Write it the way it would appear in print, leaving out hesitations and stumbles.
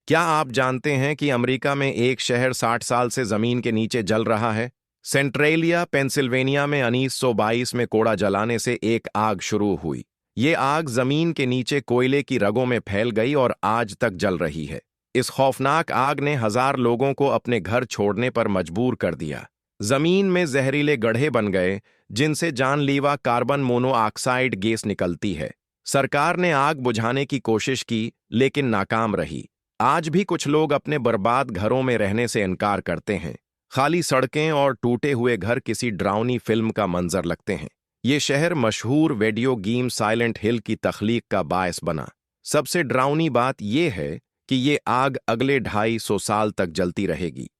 क्या आप जानते हैं कि अमेरिका में एक शहर 60 साल से जमीन के नीचे जल रहा है? सेंट्रेलिया, पेंसिल्वेनिया में 1922 में कोड़ा जलाने से एक आग शुरू हुई। ये आग जमीन के नीचे कोयले की रगों में फैल गई और आज तक जल रही है। इस खौफनाक आग ने हजार लोगों को अपने घर छोड़ने पर मजबूर कर दिया। जमीन में जहरीले गड्ढे बन गए, जिनसे जानलेवा कार्बन मोनोऑक्साइड गैस निकलती है। सरकार ने आग बुझाने की कोशिश की, लेकिन नाकाम रही। आज भी कुछ लोग अपने बर्बाद घरों में रहने से इनकार करते हैं। खाली सड़कें और टूटे हुए घर किसी डरावनी फिल्म का मंजर लगते हैं। ये शहर मशहूर वीडियो गेम साइलेंट हिल की तख्लीक का बायस बना। सबसे डरावनी बात यह है कि ये आग अगले 250 साल तक जलती रहेगी।